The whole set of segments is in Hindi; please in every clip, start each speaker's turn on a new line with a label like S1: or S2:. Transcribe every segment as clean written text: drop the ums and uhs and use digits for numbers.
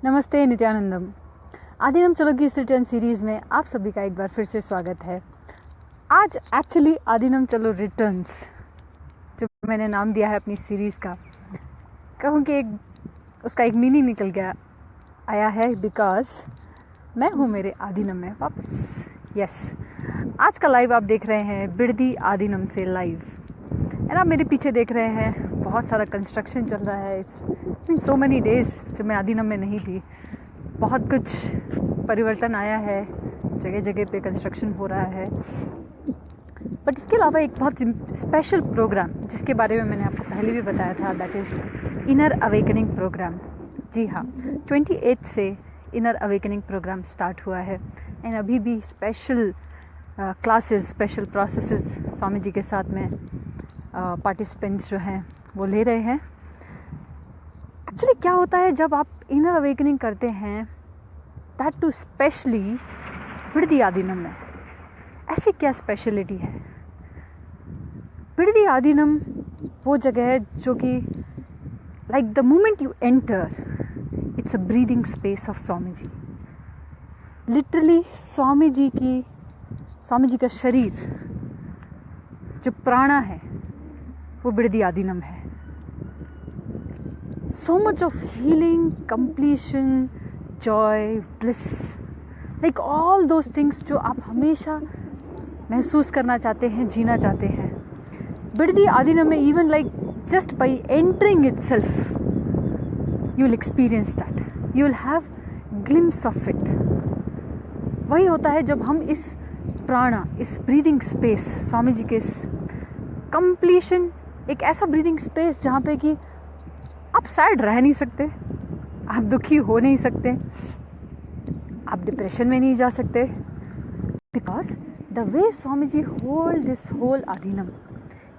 S1: नमस्ते नित्यानंदम। आदिनम चलो की इस रिटर्न सीरीज़ में आप सभी का एक बार फिर से स्वागत है। आज एक्चुअली आदिनम चलो रिटर्न्स जो मैंने नाम दिया है अपनी सीरीज़ का, कहूँ कि उसका एक मीनिंग निकल गया आया है बिकॉज मैं हूँ मेरे आदिनम में वापस। यस, आज का लाइव आप देख रहे हैं बिरदी आदिनम से लाइव। एंड आप मेरे पीछे देख रहे हैं बहुत सारा कंस्ट्रक्शन चल रहा है। It's been so many days जब मैं आदिनम में नहीं थी। बहुत कुछ परिवर्तन आया है, जगह जगह पे कंस्ट्रक्शन हो रहा है। बट इसके अलावा एक बहुत स्पेशल प्रोग्राम जिसके बारे में मैंने आपको पहले भी बताया था, that is inner awakening programme. जी हाँ, 28 से इनर अवेकनिंग प्रोग्राम स्टार्ट हुआ है। एंड अभी भी special classes, special processes Swami ji के साथ में पार्टिसिपेंट्स जो हैं वो ले रहे हैं। एक्चुअली क्या होता है जब आप इनर अवेकनिंग करते हैं, दैट टू स्पेशली बिरदी आदिनम में, ऐसी क्या स्पेशलिटी है? बिरदी आदिनम वो जगह है जो कि like the moment you enter, it's a breathing space of Swami ji. Literally Swami ji का शरीर जो प्राणा है वो बिरदी आदिनम है। So much of healing, completion, joy, bliss, like all those things जो आप हमेशा महसूस करना चाहते हैं, जीना चाहते हैं, बिरदी आदिनम में even like just by entering itself you will experience that, you will have glimpse of it। वही होता है जब हम इस प्राणा, इस ब्रीदिंग स्पेस, स्वामी जी के इस कंप्लीशन, एक ऐसा ब्रीदिंग स्पेस जहाँ पे कि आप सैड रह नहीं सकते, आप दुखी हो नहीं सकते, आप डिप्रेशन में नहीं जा सकते, because the way Swami ji hold this whole Aadheenam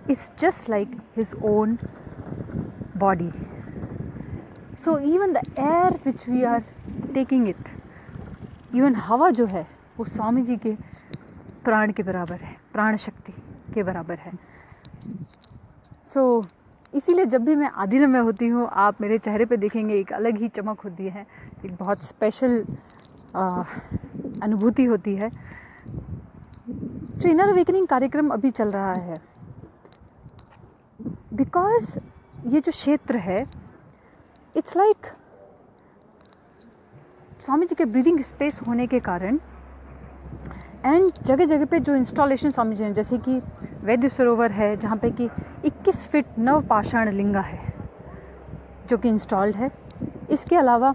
S1: is just like his own body. So even the air which we are taking it, even हवा जो है वो स्वामी जी के प्राण के बराबर है, प्राण शक्ति के बराबर है। सो इसीलिए जब भी मैं आदिनम में होती हूँ, आप मेरे चेहरे पे देखेंगे एक अलग ही चमक होती है, एक बहुत स्पेशल अनुभूति होती है। जो इनर अवेकनिंग कार्यक्रम अभी चल रहा है, बिकॉज ये जो क्षेत्र है इट्स लाइक स्वामी जी के ब्रीदिंग स्पेस होने के कारण, एंड जगह जगह पे जो इंस्टॉलेशन स्वामी जी ने, जैसे कि वैद्य सरोवर है जहाँ पे कि 21 फीट नव पाषाण लिंगा है जो कि इंस्टॉल्ड है। इसके अलावा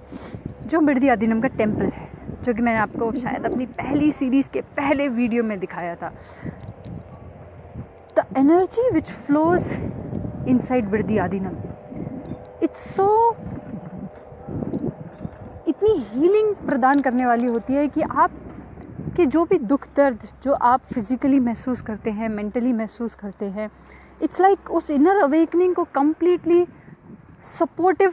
S1: जो बिरदी आदिनम का टेम्पल है, जो कि मैंने आपको शायद अपनी पहली सीरीज़ के पहले वीडियो में दिखाया था, the energy which flows inside Bidadi Aadheenam, it's so, इतनी हीलिंग प्रदान करने वाली होती है कि आप कि जो भी दुख दर्द जो आप फिजिकली महसूस करते हैं, मेंटली महसूस करते हैं, इट्स लाइक उस इनर अवेकनिंग को completely supportive,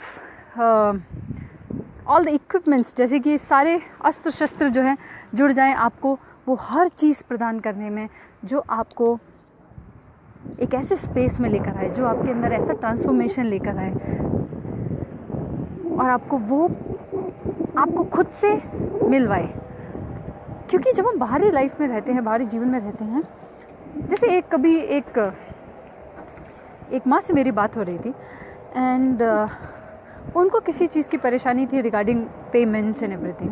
S1: all the equipments, जैसे कि सारे अस्त्र शस्त्र जो हैं जुड़ जाएं आपको वो हर चीज़ प्रदान करने में, जो आपको एक ऐसे स्पेस में लेकर आए, जो आपके अंदर ऐसा ट्रांसफॉर्मेशन लेकर आए और आपको खुद से मिलवाए। क्योंकि जब हम बाहरी लाइफ में रहते हैं, बाहरी जीवन में रहते हैं, जैसे एक माँ से मेरी बात हो रही थी एंड उनको किसी चीज़ की परेशानी थी रिगार्डिंग पेमेंट्स एंड एवरीथिंग।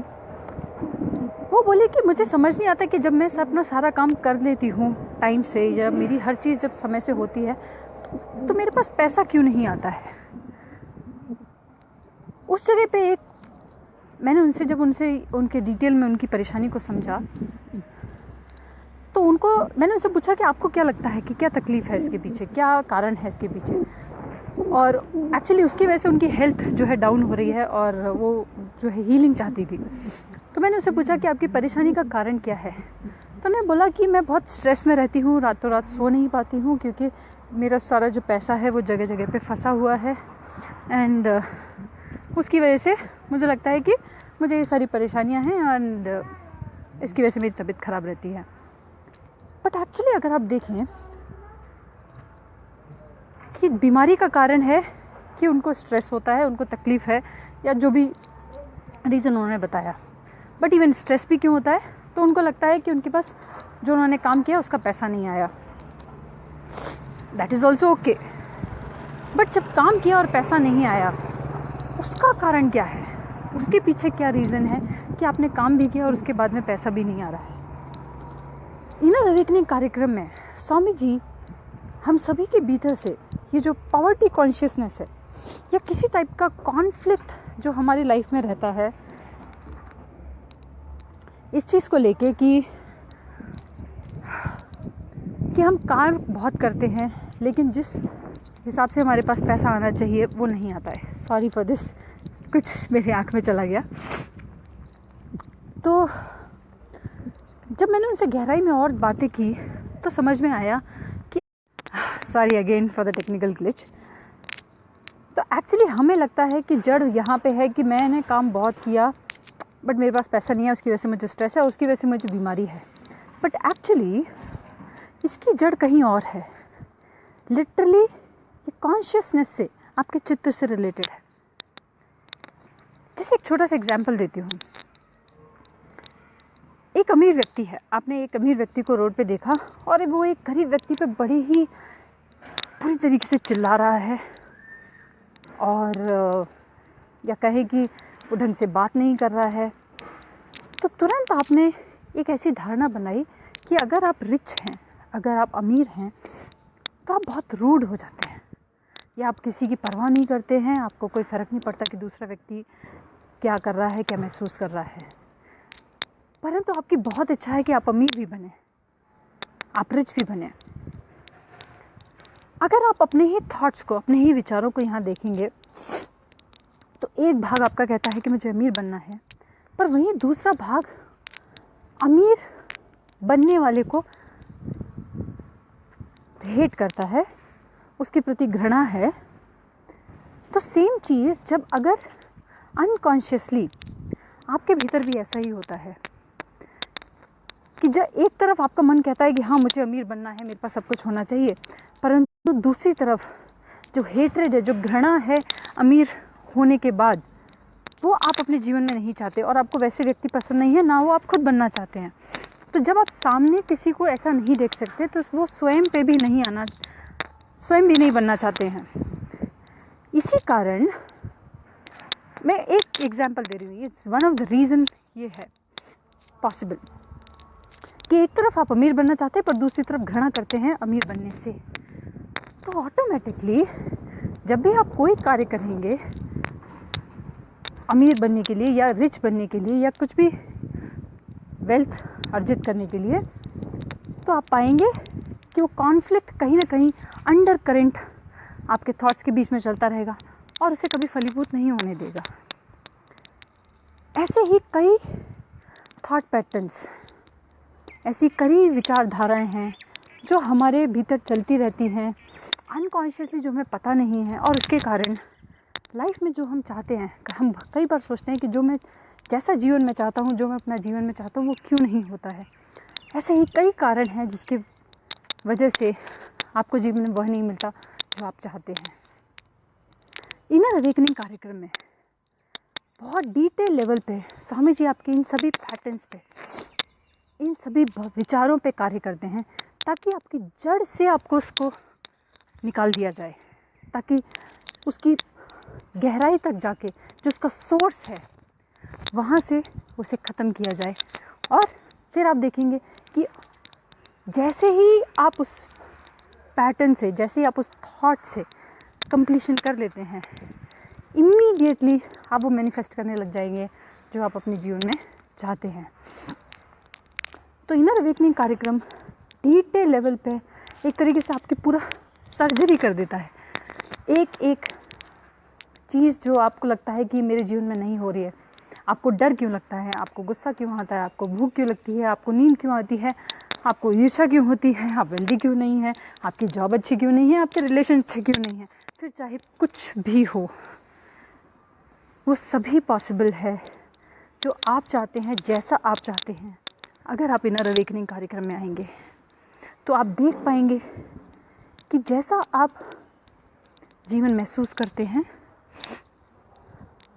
S1: वो बोले कि मुझे समझ नहीं आता कि जब मैं अपना सारा काम कर लेती हूँ टाइम से, या मेरी हर चीज़ जब समय से होती है, तो मेरे पास पैसा क्यों नहीं आता है। उस जगह पे मैंने उनके डिटेल में उनकी परेशानी को समझा, तो मैंने उनसे पूछा कि आपको क्या लगता है कि क्या तकलीफ़ है इसके पीछे, क्या कारण है इसके पीछे। और एक्चुअली उसकी वजह से उनकी हेल्थ जो है डाउन हो रही है और वो जो है हीलिंग चाहती थी। तो मैंने उससे पूछा कि आपकी परेशानी का कारण क्या है। तो उन्होंने बोला कि मैं बहुत स्ट्रेस में रहती हूँ, रातों रात सो नहीं पाती हूँ, क्योंकि मेरा सारा जो पैसा है वो जगह जगह पे फंसा हुआ है, एंड उसकी वजह से मुझे लगता है कि मुझे ये सारी परेशानियां हैं एंड इसकी वजह से मेरी तबीयत ख़राब रहती है। बट एक्चुअली अगर आप देखें कि बीमारी का कारण है कि उनको स्ट्रेस होता है, उनको तकलीफ़ है, या जो भी रीज़न उन्होंने बताया। बट इवन स्ट्रेस भी क्यों होता है, तो उनको लगता है कि उनके पास जो उन्होंने काम किया उसका पैसा नहीं आया। That is also okay. But जब काम किया और पैसा नहीं आया, उसका कारण क्या है, उसके पीछे क्या रीज़न है कि आपने काम भी किया और उसके बाद में पैसा भी नहीं आ रहा है। इनर अवेकनिंग कार्यक्रम में स्वामी जी हम सभी के भीतर से ये जो पॉवर्टी कॉन्शियसनेस है या किसी टाइप का कॉन्फ्लिक्ट जो हमारी लाइफ में रहता है, इस चीज़ को लेके कि हम कार्य बहुत करते हैं लेकिन जिस हिसाब से हमारे पास पैसा आना चाहिए वो नहीं आता है। सॉरी फॉर दिस, कुछ मेरी आँख में चला गया। तो जब मैंने उनसे गहराई में और बातें की तो समझ में आया कि sorry again for the technical glitch. तो एक्चुअली हमें लगता है कि जड़ यहाँ पे है कि मैंने काम बहुत किया बट मेरे पास पैसा नहीं है, उसकी वजह से मुझे स्ट्रेस है, उसकी वजह से मुझे बीमारी है। बट एक्चुअली इसकी जड़ कहीं और है। लिटरली ये कॉन्शियसनेस से, आपके चित्त से रिलेटेड है। जैसे एक छोटा सा एग्जाम्पल देती हूँ। एक अमीर व्यक्ति है, आपने एक अमीर व्यक्ति को रोड पे देखा और वो एक गरीब व्यक्ति पे बड़ी ही पूरी तरीके से चिल्ला रहा है और या कहे कि वो ढंग से बात नहीं कर रहा है। तो तुरंत आपने एक ऐसी धारणा बनाई कि अगर आप रिच हैं, अगर आप अमीर हैं तो आप बहुत रूड हो जाते हैं या आप किसी की परवाह नहीं करते हैं, आपको कोई फ़र्क नहीं पड़ता कि दूसरा व्यक्ति क्या कर रहा है, क्या महसूस कर रहा है। परंतु आपकी बहुत इच्छा है कि आप अमीर भी बने, आप रिच भी बने। अगर आप अपने ही थॉट्स को, अपने ही विचारों को यहाँ देखेंगे तो एक भाग आपका कहता है कि मुझे अमीर बनना है, पर वहीं दूसरा भाग अमीर बनने वाले को हेट करता है, उसके प्रति घृणा है। तो सेम चीज़ जब अगर अनकॉन्शियसली आपके भीतर भी ऐसा ही होता है कि जब एक तरफ आपका मन कहता है कि हाँ मुझे अमीर बनना है, मेरे पास सब कुछ होना चाहिए, परंतु दूसरी तरफ जो हेट्रेड है, जो घृणा है अमीर होने के बाद, वो आप अपने जीवन में नहीं चाहते और आपको वैसे व्यक्ति पसंद नहीं है, ना वो आप खुद बनना चाहते हैं। तो जब आप सामने किसी को ऐसा नहीं देख सकते तो वो स्वयं पे भी नहीं आना, स्वयं भी नहीं बनना चाहते हैं। इसी कारण मैं एक एग्जांपल दे रही हूँ, it's one of the reason ये है पॉसिबल कि एक तरफ आप अमीर बनना चाहते हैं पर दूसरी तरफ घृणा करते हैं अमीर बनने से। तो ऑटोमेटिकली जब भी आप कोई कार्य करेंगे अमीर बनने के लिए या रिच बनने के लिए या कुछ भी वेल्थ अर्जित करने के लिए, तो आप पाएंगे कि वो कॉन्फ्लिक्ट कहीं ना कहीं अंडर करेंट आपके थॉट्स के बीच में चलता रहेगा और उसे कभी फलीभूत नहीं होने देगा। ऐसे ही कई थॉट पैटर्न्स, ऐसी कई विचारधाराएं हैं जो हमारे भीतर चलती रहती हैं अनकॉन्शियसली, जो हमें पता नहीं है। और उसके कारण लाइफ में जो हम चाहते हैं, हम कई बार सोचते हैं कि जो मैं जैसा जीवन में चाहता हूँ, जो मैं अपना जीवन में चाहता हूँ, वो क्यों नहीं होता है। ऐसे ही कई कारण हैं जिसके वजह से आपको जीवन में वह नहीं मिलता जो आप चाहते हैं। इनर अवेकनिंग कार्यक्रम में बहुत डिटेल लेवल पे स्वामी जी आपके इन सभी पैटर्न्स पे, इन सभी विचारों पे कार्य करते हैं ताकि आपकी जड़ से आपको उसको निकाल दिया जाए, ताकि उसकी गहराई तक जाके जो उसका सोर्स है वहाँ से उसे ख़त्म किया जाए। और फिर आप देखेंगे कि जैसे ही आप उस पैटर्न से, जैसे ही आप उस थॉट से कंप्लीशन कर लेते हैं, इमीडिएटली आप वो मैनिफेस्ट करने लग जाएंगे जो आप अपने जीवन में चाहते हैं। तो इनर अवेकनिंग कार्यक्रम डिटेल लेवल पे एक तरीके से आपकी पूरा सर्जरी कर देता है। एक एक चीज़ जो आपको लगता है कि मेरे जीवन में नहीं हो रही है, आपको डर क्यों लगता है, आपको गुस्सा क्यों आता है, आपको भूख क्यों लगती है, आपको नींद क्यों आती है, आपको ईर्ष्या क्यों होती है, आप वेल्दी क्यों नहीं है, आपकी जॉब अच्छी क्यों नहीं है, आपके रिलेशन अच्छे क्यों नहीं है, फिर चाहे कुछ भी हो, वो सभी पॉसिबल है जो आप चाहते हैं, जैसा आप चाहते हैं। अगर आप इनर अवेकनिंग कार्यक्रम में आएंगे तो आप देख पाएंगे कि जैसा आप जीवन महसूस करते हैं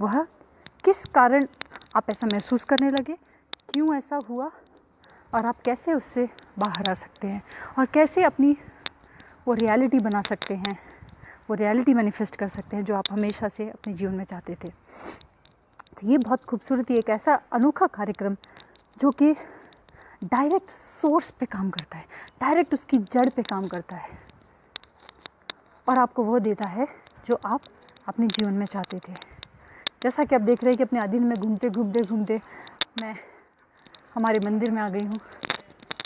S1: वह किस कारण आप ऐसा महसूस करने लगे, क्यों ऐसा हुआ, और आप कैसे उससे बाहर आ सकते हैं और कैसे अपनी वो रियलिटी बना सकते हैं, वो रियलिटी मैनिफेस्ट कर सकते हैं जो आप हमेशा से अपने जीवन में चाहते थे। तो ये बहुत खूबसूरती, एक ऐसा अनोखा कार्यक्रम जो कि डायरेक्ट सोर्स पे काम करता है, डायरेक्ट उसकी जड़ पे काम करता है और आपको वो देता है जो आप अपने जीवन में चाहते थे। जैसा कि आप देख रहे हैं कि अपने आदिन में घूमते मैं हमारे मंदिर में आ गई हूँ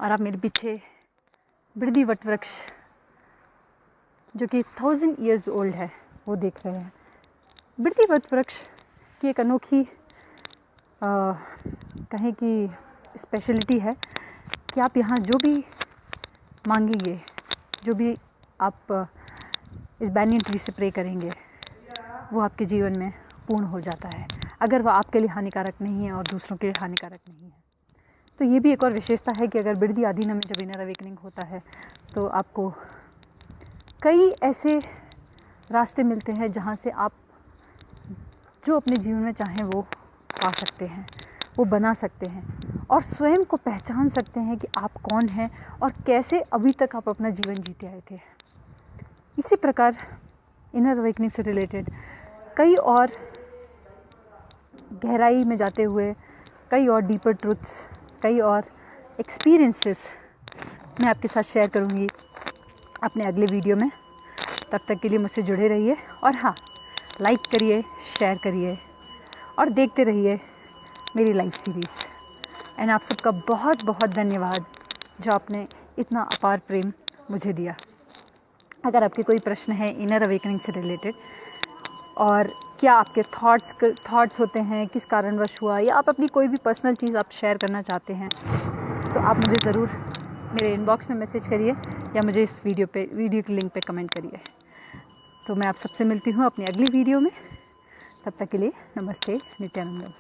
S1: और आप मेरे पीछे बृहदी वट वृक्ष जो कि 1000 years ओल्ड है वो देख रहे हैं। बृहदी वट वृक्ष की एक अनोखी कहें कि स्पेशलिटी है कि आप यहाँ जो भी मांगेंगे, जो भी आप इस बैनियन ट्री से प्रे करेंगे, वो आपके जीवन में पूर्ण हो जाता है, अगर वह आपके लिए हानिकारक नहीं है और दूसरों के लिए हानिकारक नहीं है। तो ये भी एक और विशेषता है कि अगर बृहदी आधीन में जब इनर अवेकनिंग होता है तो आपको कई ऐसे रास्ते मिलते हैं जहाँ से आप जो अपने जीवन में चाहें वो पा सकते हैं, वो बना सकते हैं और स्वयं को पहचान सकते हैं कि आप कौन हैं और कैसे अभी तक आप अपना जीवन जीते आए थे। इसी प्रकार इनर अवेकनिंग से रिलेटेड कई और गहराई में जाते हुए कई और डीपर ट्रुथ्स, कई और एक्सपीरियंसेस मैं आपके साथ शेयर करूँगी अपने अगले वीडियो में। तब तक के लिए मुझसे जुड़े रहिए और हाँ, लाइक करिए, शेयर करिए और देखते रहिए मेरी लाइव सीरीज़। एंड आप सबका बहुत बहुत धन्यवाद जो आपने इतना अपार प्रेम मुझे दिया। अगर आपके कोई प्रश्न है इनर अवेकनिंग से रिलेटेड और क्या आपके थॉट्स होते हैं, किस कारणवश हुआ, या आप अपनी कोई भी पर्सनल चीज़ आप शेयर करना चाहते हैं, तो आप मुझे ज़रूर मेरे इनबॉक्स में मैसेज करिए या मुझे इस वीडियो की लिंक पे कमेंट करिए। तो मैं आप सबसे मिलती हूँ अपनी अगली वीडियो में। तब तक के लिए नमस्ते, नित्यानंदम।